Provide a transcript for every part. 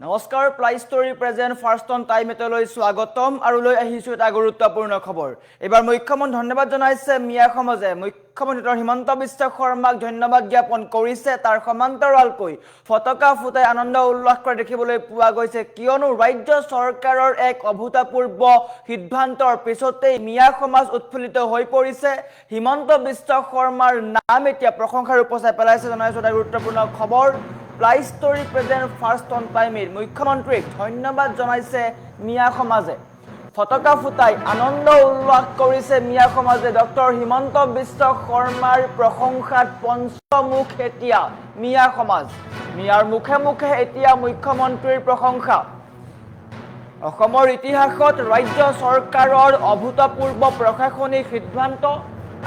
নমস্কাৰ ply story present first on time এটালৈ স্বাগতম আৰু লৈ আহিছো এটা গুৰুত্বপূৰ্ণ খবৰ। এবাৰ মুখ্যমন্ত্ৰী ধন্যবাদ জনাইছে মিয়া সমাজে। মুখ্যমন্ত্ৰী হিমন্ত বিশ্ব শৰ্মাক ধন্যবাদ জ্ঞাপন কৰিছে। তাৰ সমান্তৰালকৈ ফটকা ফুটাই আনন্দ উল্লাস কৰা দেখিবলৈ পোৱা গৈছে, কিয়নো ৰাজ্য চৰকাৰৰ এক অভূতপূৰ্ব সিদ্ধান্তৰ পিছতেই মিয়া সমাজ উৎফুল্লিত হৈ পৰিছে। হিমন্ত বিশ্ব শৰ্মাৰ নাম এতিয়া প্ৰশংসাৰ উপচাই পেলাইছে। জনাইছো এটা গুৰুত্বপূৰ্ণ খবৰ। Ply story present first on টাইমত মুখ্যমন্ত্ৰীক ধন্যবাদ জনাইছে মিয়া সমাজে। ফটকা ফুটাই আনন্দ উল্লাস কৰিছে মিয়া সমাজে। ডক্টৰ হিমন্ত বিশ্ব শৰ্মাৰ প্ৰশংসাত পঞ্চমুখ এতিয়া মিয়া সমাজ। মিয়াৰ মুখে মুখে এতিয়া মুখ্যমন্ত্ৰীৰ প্ৰশংসা। অসমৰ ইতিহাসত ৰাজ্য চৰকাৰৰ অভূতপূৰ্ব প্ৰশাসনিক সিদ্ধান্ত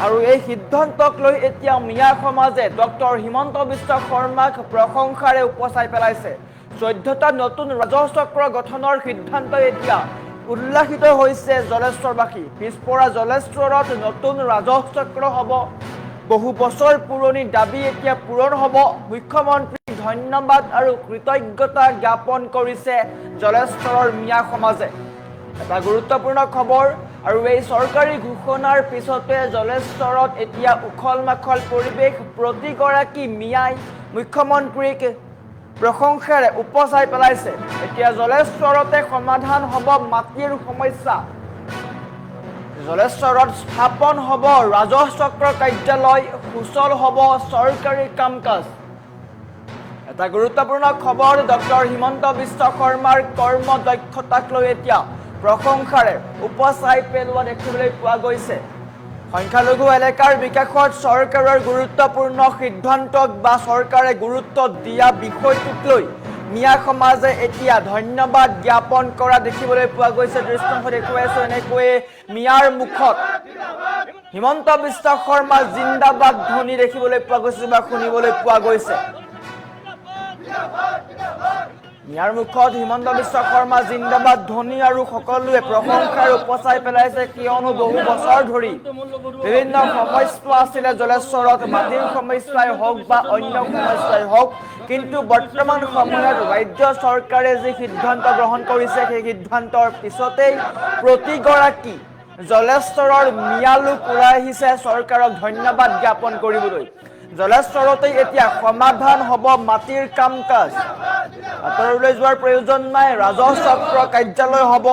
আৰু এই সিদ্ধান্তক লৈ এতিয়া মিয়া সমাজে ডক্টৰ হিমন্ত বিশ্ব শৰ্মাক প্ৰশংসাৰে উপচাই পেলাইছে। 14টা নতুন ৰাজহচক্ৰ গঠনৰ সিদ্ধান্ত এতিয়া উল্লাসিত হৈছে জলেশ্বৰবাসী। পিছপৰা জলেশ্বৰত নতুন ৰাজহচক্ৰ হ'ব। বহু বছৰ পুৰণি দাবী এতিয়া পূৰণ হ'ব। মুখ্যমন্ত্ৰীক ধন্যবাদ আৰু কৃতজ্ঞতা জ্ঞাপন কৰিছে জলেশ্বৰৰ মিয়া সমাজে। এটা গুৰুত্বপূৰ্ণ খবৰ। আৰু এই চৰকাৰী ঘোষণাৰ পিছতে জলেশ্বৰত এতিয়া উখল মাখল পৰিৱেশ। প্ৰতিগৰাকী মিয়াই মুখ্যমন্ত্ৰীক প্ৰশংসাৰে উপচাই পেলাইছে। এতিয়া জলেশ্বৰতে সমাধান হ'ব মাটিৰ সমস্যা। জলেশ্বৰত স্থাপন হ'ব ৰাজহচক্ৰ কাৰ্যালয়, সুচল হ'ব চৰকাৰী কাম কাজ। এটা গুৰুত্বপূৰ্ণ খবৰ। ডক্টৰ হিমন্ত বিশ্ব শৰ্মাৰ কৰ্মদক্ষতাক লৈ এতিয়া প্ৰশংসাৰে উপচাই পেলোৱা দেখিবলৈ পোৱা গৈছে। সংখ্যালঘু এলেকাৰ বিকাশত চৰকাৰৰ গুৰুত্বপূৰ্ণ সিদ্ধান্তক বা চৰকাৰে গুৰুত্ব দিয়া বিষয়টোক লৈ মিয়া সমাজে এতিয়া ধন্যবাদ জ্ঞাপন কৰা দেখিবলৈ পোৱা গৈছে। দৃশ্যাংশ দেখুৱাইছো এনেকৈয়ে মিয়াৰ মুখত হিমন্ত বিশ্ব শৰ্মা জিন্দাবাদ ধ্বনি দেখিবলৈ পোৱা গৈছে বা শুনিবলৈ পোৱা গৈছে। মিয়াৰ মুখত হিমন্ত বিশ্ব শৰ্মা জিন্দাবাদ ধ্বনি আৰু সকলোৱে প্ৰশংসাৰ উপচাই পেলাইছে, কিয়নো বহু বছৰ ধৰি বিভিন্ন সমস্যা আছিলে জলেশ্বৰত, মাটিৰ সমস্যাই হওক বা অন্য সমস্যাই হওক। কিন্তু বৰ্তমান সময়ত ৰাজ্য চৰকাৰে যি সিদ্ধান্ত গ্ৰহণ কৰিছে সেই সিদ্ধান্তৰ পিছতেই প্ৰতিগৰাকী জলেশ্বৰৰ মিয়া লোক ওলাই আহিছে চৰকাৰক ধন্যবাদ জ্ঞাপন কৰিবলৈ। জলেশ্বৰতেই এতিয়া সমাধান হ'ব মাটিৰ কাম কাজ। আঁতৰলৈ যোৱাৰ প্ৰয়োজন নাই। ৰাজহচক্ৰ কাৰ্যালয় হ'ব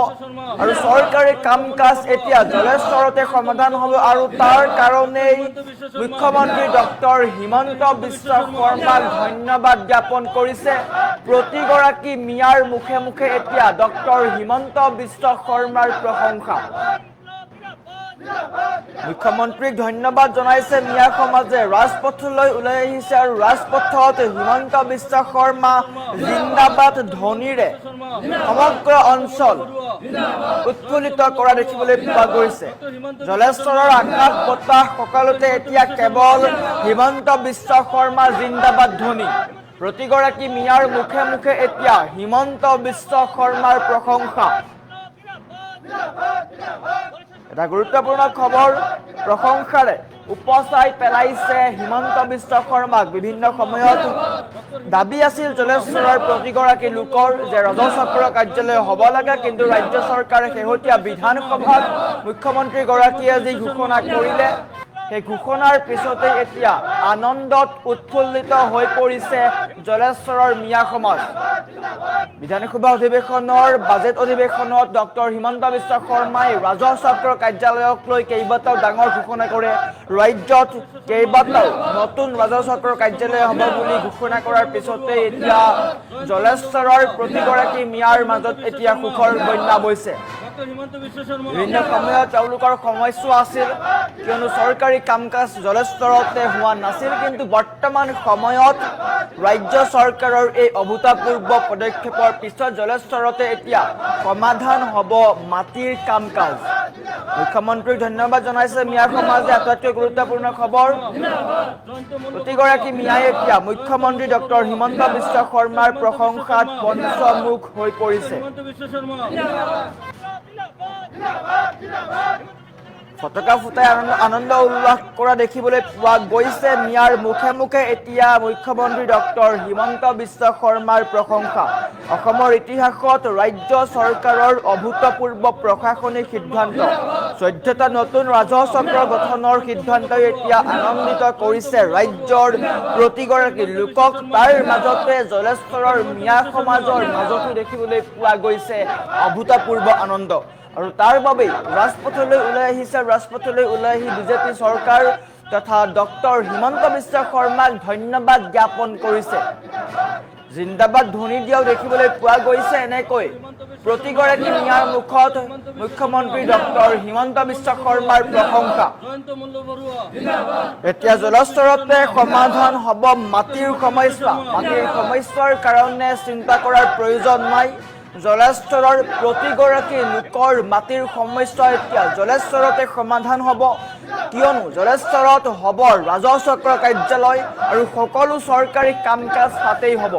আৰু চৰকাৰী কাম কাজ এতিয়া জলেশ্বৰতে সমাধান হ'ব। আৰু তাৰ কাৰণেই মুখ্যমন্ত্ৰী ডক্টৰ হিমন্ত বিশ্ব শৰ্মাক ধন্যবাদ জ্ঞাপন কৰিছে। প্ৰতিগৰাকী মিয়াৰ মুখে মুখে এতিয়া ডক্টৰ হিমন্ত বিশ্ব শৰ্মাৰ প্ৰশংসা। মুখ্যমন্ত্ৰীক ধন্যবাদ জনাইছে মিয়া সমাজে। ৰাজপথলৈ ওলাই আহিছে আৰু ৰাজপথত হিমন্ত বিশ্ব শৰ্মা জিন্দাবাদ ধ্বনিৰে সমগ্ৰ অঞ্চল উৎফুল্লিত কৰা দেখিবলৈ পোৱা গৈছে। জলেশ্বৰৰ আকাশ বতাহ সকলোতে এতিয়া কেৱল হিমন্ত বিশ্ব শৰ্মা জিন্দাবাদ ধ্বনি। প্ৰতিগৰাকী মিয়াৰ মুখে মুখে এতিয়া হিমন্ত বিশ্ব শৰ্মাৰ প্ৰশংসা। এটা গুৰুত্বপূৰ্ণ খবৰ। প্ৰশংসাৰে উপচাই পেলাইছে হিমন্ত বিশ্ব শৰ্মাক। বিভিন্ন সময়ত দাবী আছিল জলেশ্বৰৰ প্ৰতিগৰাকী লোকৰ যে ৰাজহচক্ৰ কাৰ্যালয় হ'ব লাগে, কিন্তু ৰাজ্য চৰকাৰে শেহতীয়া বিধানসভাত মুখ্যমন্ত্ৰীগৰাকীয়ে যি ঘোষণা কৰিলে সেই ঘোষণাৰ পিছতে এতিয়া আনন্দত উৎফুল্লিত হৈ পৰিছে জলেশ্বৰৰ মিয়া সমাজ। বিধানসভা অধিৱেশনৰ বাজেট অধিৱেশনত ডক্টৰ হিমন্ত বিশ্ব শৰ্মাই ৰাজহচক্ৰ কাৰ্যালয়ক লৈ কেইবাটাও ডাঙৰ ঘোষণা কৰে। ৰাজ্যত কেইবাটাও নতুন ৰাজহচক্ৰ কাৰ্যালয় হ'ব বুলি ঘোষণা কৰাৰ পিছতে এতিয়া জলেশ্বৰৰ প্ৰতিগৰাকী মিয়াৰ মাজত এতিয়া সুখৰ বন্যা বৈছে। বিভিন্ন সময়ত তেওঁলোকৰ সমস্যা আছিল, কিয়নো চৰকাৰী কাম কাজ জলেশ্বৰতে হোৱা নাছিল। কিন্তু বৰ্তমান সময়ত ৰাজ্য চৰকাৰৰ এই অভূতপূৰ্ব পদক্ষেপৰ পিছত জলেশ্বৰতে এতিয়া সমাধান হ'ব মাটিৰ কাম কাজ। মুখ্যমন্ত্ৰীক ধন্যবাদ জনাইছে মিয়া সমাজে। আটাইতকৈ গুৰুত্বপূৰ্ণ খবৰ। প্ৰতিগৰাকী মিয়াই এতিয়া মুখ্যমন্ত্ৰী ডক্টৰ হিমন্ত বিশ্ব শৰ্মাৰ প্ৰশংসাত পঞ্চমুখ হৈ পৰিছে। ফটকা ফুটাই আনন্দ উল্লাস কৰা দেখিবলৈ পোৱা গৈছে। মিয়াৰ মুখে মুখে এতিয়া মুখ্যমন্ত্ৰী ডক্টৰ হিমন্ত বিশ্ব শৰ্মাৰ প্ৰশংসা। অসমৰ ইতিহাসত ৰাজ্য চৰকাৰৰ অভূতপূৰ্ব প্ৰশাসনিক সিদ্ধান্ত, 14টা নতুন ৰাজহ চক্ৰ গঠনৰ সিদ্ধান্তই এতিয়া আনন্দিত কৰিছে ৰাজ্যৰ প্ৰতিগৰাকী লোকক। তাৰ মাজতে জলেশ্বৰৰ মিয়া সমাজৰ মাজতো দেখিবলৈ পোৱা গৈছে অভূতপূৰ্ব আনন্দ। আৰু তাৰ বাবেই ৰাজপথলৈ ওলাই আহি বিজেপি চৰকাৰ তথা ডক্টৰ হিমন্ত বিশ্ব শৰ্মাক ধন্যবাদ জ্ঞাপন কৰিছে। জিন্দাবাদ ধ্বনি দিয়াও দেখিবলৈ পোৱা গৈছে। এনেকৈ প্ৰতিগৰাকী মিয়াৰ মুখত মুখ্যমন্ত্ৰী ডক্টৰ হিমন্ত বিশ্ব শৰ্মাৰ প্ৰশংসা। এতিয়া জলস্তৰতে সমাধান হ'ব মাটিৰ সমস্যা। মাটিৰ সমস্যাৰ কাৰণে চিন্তা কৰাৰ প্ৰয়োজন নাই। জলেশ্বৰৰ প্ৰতিগৰাকী লোকৰ মাটিৰ সমস্যা এতিয়া জলেশ্বৰতে সমাধান হ'ব, কিয়নো জলেশ্বৰত হ'ব ৰাজহ চক্ৰ কাৰ্যালয় আৰু সকলো চৰকাৰী কাম কাজ তাতেই হ'ব।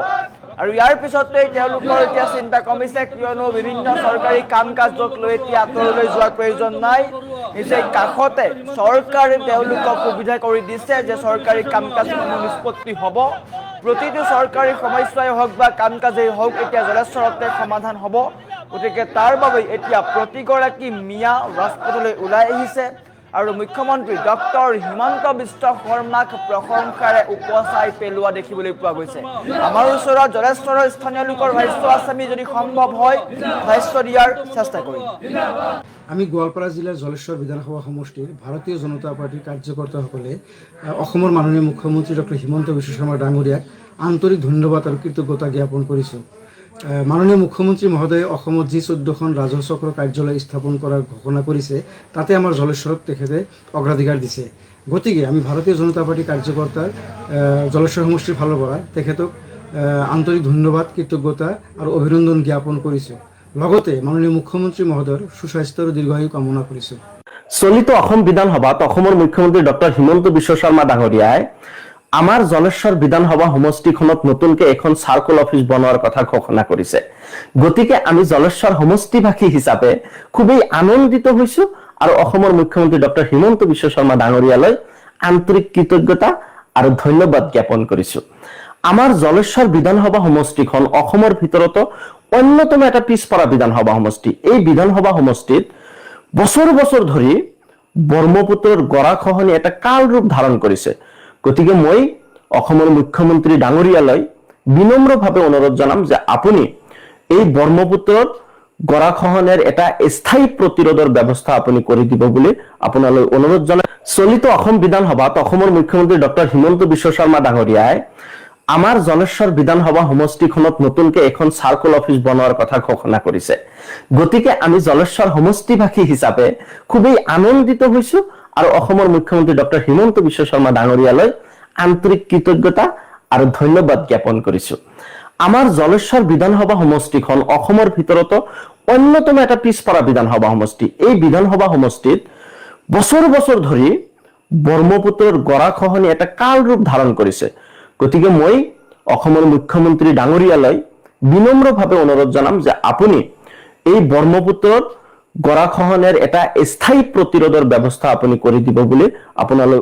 আৰু ইয়াৰ পিছতে তেওঁলোকৰ এতিয়া চিন্তা কমিছে, কিয়নো বিভিন্ন চৰকাৰী কাম কাজক লৈ এতিয়া আঁতৰলৈ যোৱাৰ প্ৰয়োজন নাই। নিচেই কাষতে চৰকাৰে তেওঁলোকক সুবিধা কৰি দিছে যে চৰকাৰী কাম কাজসমূহ নিষ্পত্তি হ'ব। প্ৰতিটো চৰকাৰী সমস্যাই হওক বা কাম কাজেই হওক এতিয়া জলেশ্বৰতে সমাধান হ'ব। গতিকে তাৰ বাবে এতিয়া প্ৰতিগৰাকী মিয়া ৰাজপথলৈ ওলাই আহিছে আৰু মুখ্যমন্ত্ৰী ডক্টৰ হিমন্ত বিশ্ব শৰ্মাক প্ৰশংসাৰে উপচাই পেলোৱা দেখিবলৈ পোৱা গৈছে। আমাৰ ওচৰত জলেশ্বৰৰ স্থানীয় লোকৰ ভাষ্য আছে, আমি যদি সম্ভৱ হয় ভাষ্য দিয়াৰ চেষ্টা কৰিম। আমি গোৱালপাৰা জিলাৰ জলেশ্বৰ বিধানসভা সমষ্টিৰ ভাৰতীয় জনতা পাৰ্টিৰ কাৰ্যকৰ্তাসকলে অসমৰ মাননীয় মুখ্যমন্ত্ৰী ডক্টৰ হিমন্ত বিশ্ব শৰ্মা ডাঙৰীয়াক আন্তৰিক ধন্যবাদ আৰু কৃতজ্ঞতা জ্ঞাপন কৰিছোঁ। মাননীয় মুখ্যমন্ত্ৰী মহোদয়ে অসমত যি 14খন ৰাজহ চক্ৰ কাৰ্যালয় স্থাপন কৰাৰ ঘোষণা কৰিছে তাতে আমাৰ জলেশ্বৰত তেখেতে অগ্ৰাধিকাৰ দিছে। গতিকে আমি ভাৰতীয় জনতা পাৰ্টিৰ কাৰ্যকৰ্তাৰ জলেশ্বৰ সমষ্টিৰ ফালৰ পৰা তেখেতক আন্তৰিক ধন্যবাদ, কৃতজ্ঞতা আৰু অভিনন্দন জ্ঞাপন কৰিছোঁ। লগতে মাননীয় মুখ্যমন্ত্ৰী মহোদয়ৰ সুস্বাস্থ্য আৰু দীৰ্ঘায়ু কামনা কৰিছোঁ। চলিত অসম বিধানসভাত অসমৰ মুখ্যমন্ত্ৰী ডক্টৰ হিমন্ত বিশ্ব শৰ্মা ডাঙৰীয়াই আমাৰ জলেশ্বৰ বিধানসভা সমষ্টিখনত নতুনকে এখন চাৰ্কল অফিচ বনোৱাৰ কথা ঘোষণা কৰিছে। গতিকে আমি জলেশ্বৰ সমষ্টিবাসী হিচাপে খুবেই আনন্দিত হৈছো আৰু অসমৰ মুখ্যমন্ত্ৰী ডক্টৰ হিমন্ত বিশ্ব শৰ্মা ডাঙৰীয়ালৈ আন্তৰিক কৃতজ্ঞতা আৰু ধন্যবাদ জ্ঞাপন কৰিছো। আমাৰ জলেশ্বৰ বিধানসভা সমষ্টিখন অসমৰ ভিতৰতো অন্যতম এটা পিছপৰা বিধানসভা সমষ্টি। এই বিধানসভা সমষ্টিত বছৰ বছৰ ধৰি ব্ৰহ্মপুত্ৰৰ গৰাখহনীয়া এটা কাল ৰূপ ধাৰণ কৰিছে। গতিকে মই অসমৰ মুখ্যমন্ত্ৰী ডাঙৰীয়ালৈ বিনম্ৰভাৱে অনুৰোধ জনাম যে আপুনি এই ব্ৰহ্মপুত্ৰৰ গৰাখহনীয়াৰ এটা স্থায়ী প্ৰতিৰোধৰ ব্যৱস্থা আপুনি কৰি দিব বুলি আপোনালৈ অনুৰোধ জনাই চলিত অসম বিধানসভাত অসমৰ মুখ্যমন্ত্ৰী ডক্টৰ হিমন্ত বিশ্ব শৰ্মা ডাঙৰীয়াই আমাৰ জলেশ্বৰ বিধানসভা সমষ্টিখনত নতুনকে এখন চাৰ্কল অফিচ বনোৱাৰ কথা ঘোষণা কৰিছে। গতিকে আমি জলেশ্বৰ সমষ্টিবাসী হিচাপে খুবেই আনন্দিত হৈছো আৰু অসমৰ মুখ্যমন্ত্ৰী ডক্টৰ হিমন্ত বিশ্ব শৰ্মা ডাঙৰীয়ালৈ আন্তৰিক কৃতজ্ঞতা আৰু ধন্যবাদ জ্ঞাপন কৰিছো। আমাৰ জলেশ্বৰ বিধানসভা সমষ্টিখন অসমৰ ভিতৰতো অন্যতম এটা পিছপৰা বিধানসভা সমষ্টি। এই বিধানসভা সমষ্টিত বছৰ বছৰ ধৰি ব্ৰহ্মপুত্ৰৰ গৰাখহনীয়া এটা কাল ৰূপ ধাৰণ কৰিছে। গতিকে মই অসমৰ মুখ্যমন্ত্ৰী ডাঙৰীয়ালৈ বিনম্ৰভাৱে অনুৰোধ জনাম যে আপুনি এই ব্ৰহ্মপুত্ৰৰ গৰাখহনীয়াৰ এটা স্থায়ী প্ৰতিৰোধৰ ব্যৱস্থা আপুনি কৰি দিব বুলি আপোনালৈ